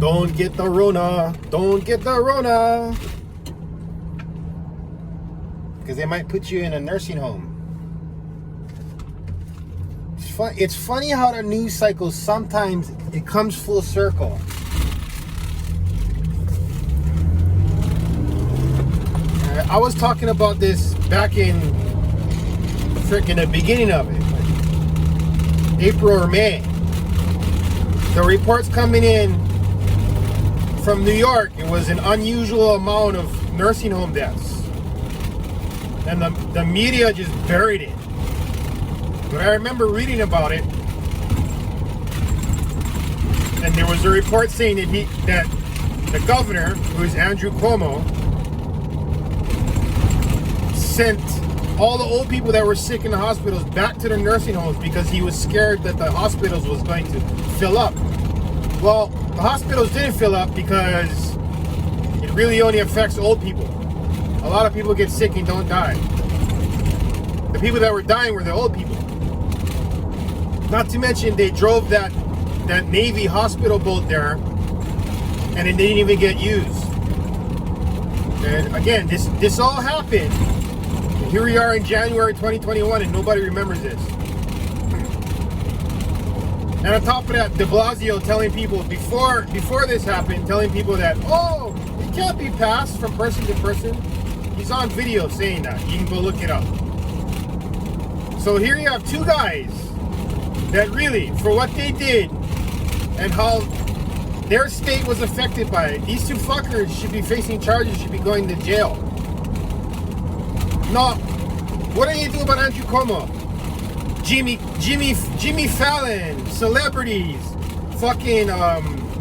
Don't get the Rona. Don't get the Rona. Because they might put you in a nursing home. It's funny how the news cycle, sometimes it comes full circle. I was talking about this back in the beginning of it, like April or May. The reports coming in from New York, it was an unusual amount of nursing home deaths. And the media just buried it. But I remember reading about it, and there was a report saying that the governor, who is Andrew Cuomo, sent all the old people that were sick in the hospitals back to their nursing homes because he was scared that the hospitals was going to fill up. Well, the hospitals didn't fill up because it really only affects old people. A lot of people get sick and don't die. The people that were dying were the old people. Not to mention they drove that Navy hospital boat there and it didn't even get used. And again, this all happened. And here we are in January 2021 and nobody remembers this. And on top of that, de Blasio telling people before this happened, telling people that, oh, it can't be passed from person to person. He's on video saying that. You can go look it up. So here you have two guys that really, for what they did and how their state was affected by it, these two fuckers should be facing charges, should be going to jail. No, what do you do about Andrew Cuomo? Jimmy Fallon, celebrities, fucking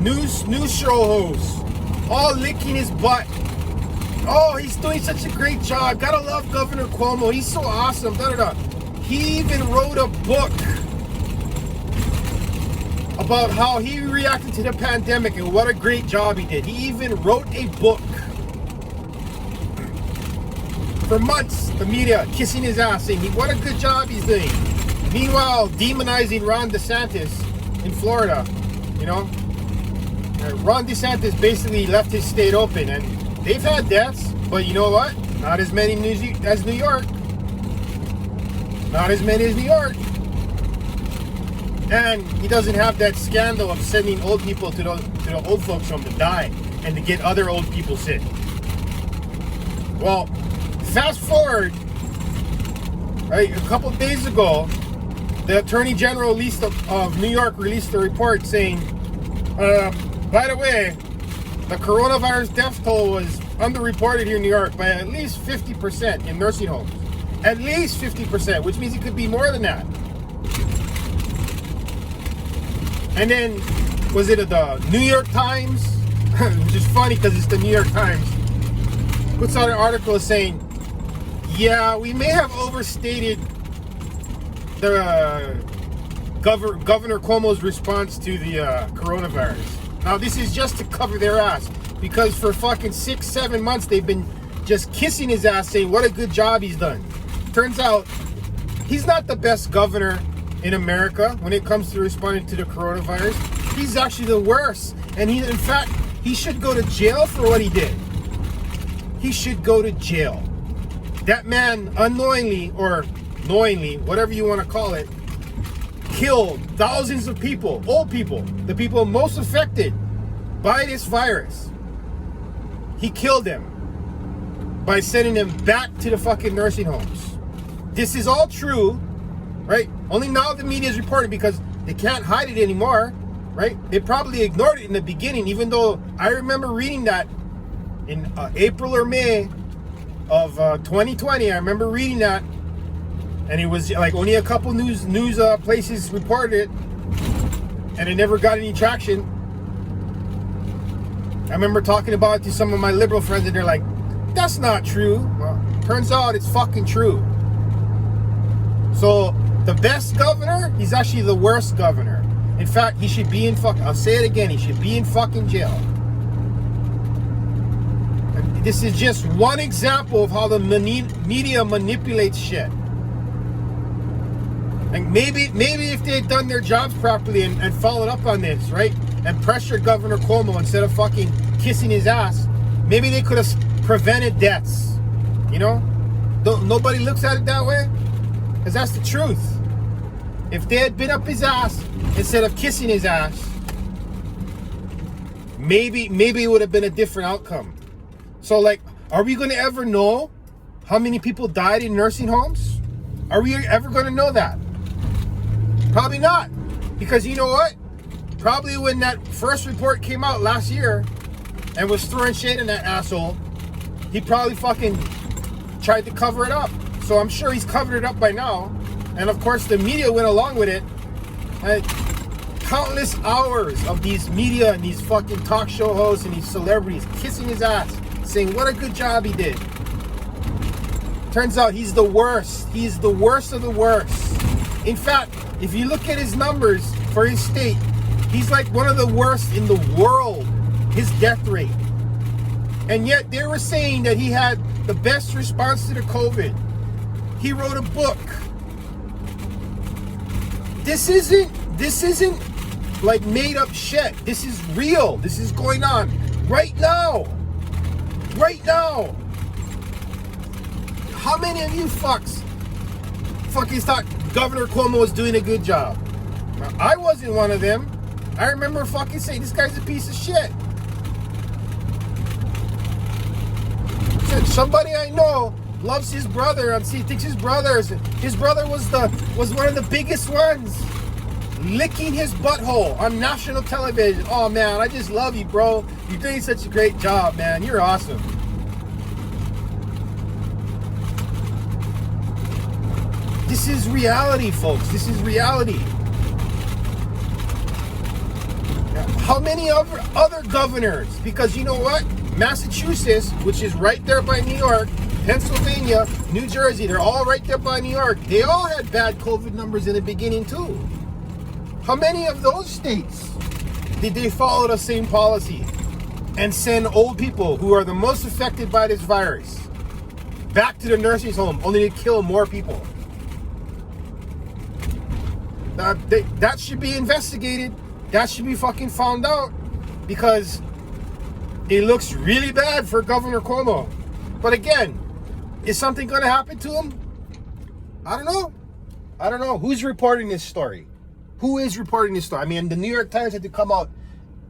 news show hosts, all licking his butt. Oh, he's doing such a great job. Gotta love Governor Cuomo. He's so awesome. Da, da, da. He even wrote a book about how he reacted to the pandemic and what a great job he did. He even wrote a book. For months, the media kissing his ass, saying what a good job he's doing. Meanwhile, demonizing Ron DeSantis in Florida. You know, Ron DeSantis basically left his state open, and they've had deaths, but you know what? Not as many as New York. Not as many as New York. And he doesn't have that scandal of sending old people to the old folks home to die and to get other old people sick. Well, fast forward, right, a couple of days ago, the Attorney General of New York released a report saying, by the way, the coronavirus death toll was underreported here in New York by at least 50% in nursing homes. At least 50%, which means it could be more than that. And then, was it the New York Times? Which is funny because it's the New York Times. Puts out an article saying, yeah, we may have overstated the Governor Cuomo's response to the coronavirus. Now, this is just to cover their ass. Because for fucking 6-7 months, they've been just kissing his ass saying what a good job he's done. Turns out, he's not the best governor in America when it comes to responding to the coronavirus. He's actually the worst. And in fact, he should go to jail for what he did. He should go to jail. That man unknowingly or knowingly, whatever you want to call it, killed thousands of people, old people, the people most affected by this virus. He killed them by sending them back to the fucking nursing homes. This is all true, right? Only now the media is reporting because they can't hide it anymore, right? They probably ignored it in the beginning, even though I remember reading that in April or May of 2020. I remember reading that, and it was like only a couple news places reported it, and it never got any traction. I remember talking about it to some of my liberal friends, and they're like, that's not true. Well, turns out it's fucking true. So the best governor, he's actually the worst governor. In fact, he should be in I'll say it again, he should be in fucking jail. And this is just one example of how the media manipulates shit. And maybe if they had done their jobs properly and followed up on this, right? and pressured Governor Cuomo instead of fucking kissing his ass, maybe they could have prevented deaths. You know? Nobody looks at it that way, because that's the truth. If they had been up his ass instead of kissing his ass, maybe it would have been a different outcome. So, like, are we going to ever know how many people died in nursing homes? Are we ever going to know that? Probably not. Because you know what? Probably when that first report came out last year and was throwing shade in that asshole, he probably fucking tried to cover it up. So I'm sure he's covered it up by now. And of course the media went along with it. Countless hours of these media and these fucking talk show hosts and these celebrities kissing his ass, saying what a good job he did. Turns out he's the worst. He's the worst of the worst. In fact, if you look at his numbers for his state, he's like one of the worst in the world, his death rate. And yet they were saying that he had the best response to the COVID. He wrote a book. This isn't like made up shit. This is real. This is going on right now. Right now. How many of you fucks fucking thought Governor Cuomo was doing a good job? Now, I wasn't one of them. I remember fucking saying this guy's a piece of shit. Somebody I know loves his brother. He thinks his brother was one of the biggest ones, licking his butthole on national television. Oh man, I just love you, bro. You're doing such a great job, man. You're awesome. This is reality, folks. This is reality. How many other governors? Because you know what? Massachusetts, which is right there by New York, Pennsylvania, New Jersey, they're all right there by New York. They all had bad COVID numbers in the beginning too. How many of those states did they follow the same policy and send old people who are the most affected by this virus back to the nursing home only to kill more people? That should be investigated. That should be fucking found out, because it looks really bad for Governor Cuomo. But again, is something going to happen to him? I don't know. Who's reporting this story? Who is reporting this story? I mean, the New York Times had to come out,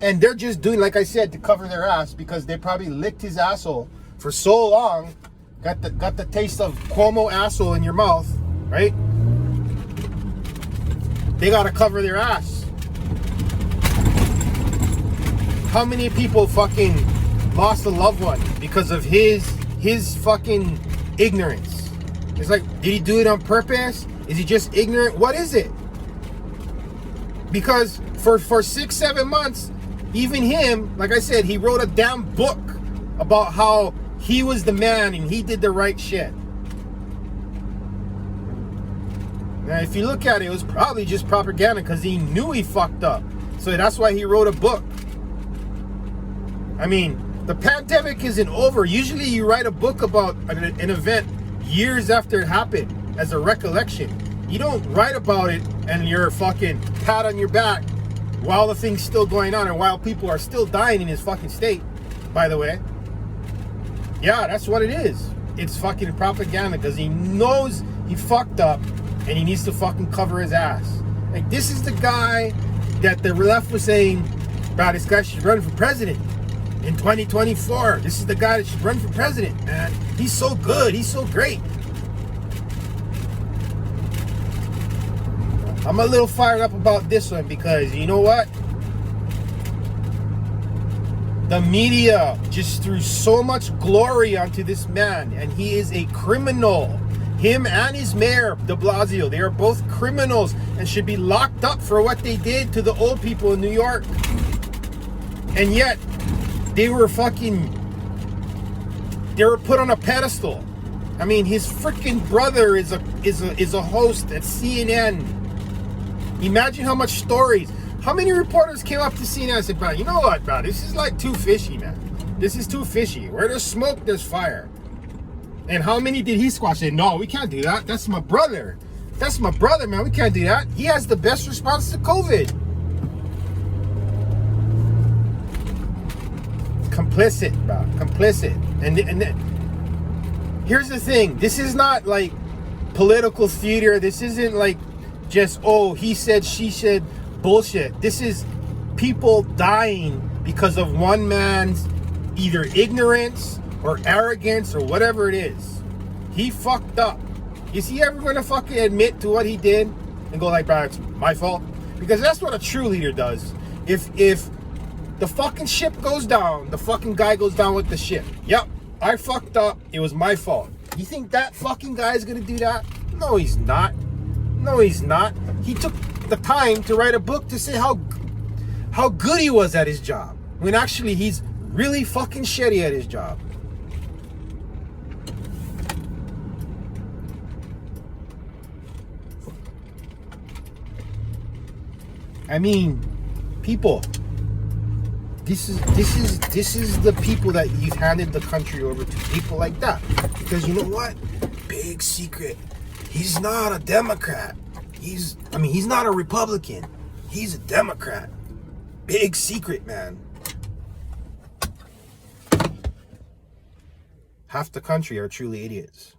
and they're just doing, like I said, to cover their ass, because they probably licked his asshole for so long. Got the taste of Cuomo asshole in your mouth, right? They got to cover their ass. How many people fucking lost a loved one because of his fucking ignorance? It's like, did he do it on purpose? Is he just ignorant? What is it? Because for 6-7 months, even him, like I said, he wrote a damn book about how he was the man and he did the right shit. Now, if you look at it, it was probably just propaganda, because he knew he fucked up. So that's why he wrote a book. I mean, the pandemic isn't over. Usually you write a book about an event years after it happened as a recollection. You don't write about it and you're fucking pat on your back while the thing's still going on and while people are still dying in his fucking state, by the way. Yeah, that's what it is. It's fucking propaganda, because he knows he fucked up and he needs to fucking cover his ass. Like, this is the guy that the left was saying, bro, this guy should run for president in 2024. This is the guy that should run for president, man. He's so good. He's so great. I'm a little fired up about this one, because you know what? The media just threw so much glory onto this man, and he is a criminal. Him and his mayor, de Blasio, they are both criminals and should be locked up for what they did to the old people in New York. And yet, they were put on a pedestal. I mean, his freaking brother is a host at CNN. Imagine how much stories. How many reporters came up to CNN and said, bro, you know what, bro, this is like too fishy, man. This is too fishy. Where there's smoke, there's fire. And how many did he squash? Say, no, we can't do that. That's my brother. That's my brother, man. We can't do that. He has the best response to COVID. complicit, bro. Complicit. And here's the thing. This is not like political theater. This isn't like just, oh, he said, she said bullshit. This is people dying because of one man's either ignorance or arrogance or whatever it is. He fucked up. Is he ever going to fucking admit to what he did and go like, bro, it's my fault? Because that's what a true leader does. If the fucking ship goes down, the fucking guy goes down with the ship. Yep, I fucked up. It was my fault. You think that fucking guy is going to do that? No, he's not. No, he's not. He took the time to write a book to say how good he was at his job, when actually he's really fucking shitty at his job. I mean, people, this is the people that you've handed the country over to. People like that. Because you know what? Big secret. He's not a Democrat. He's not a Republican. He's a Democrat. Big secret, man. Half the country are truly idiots.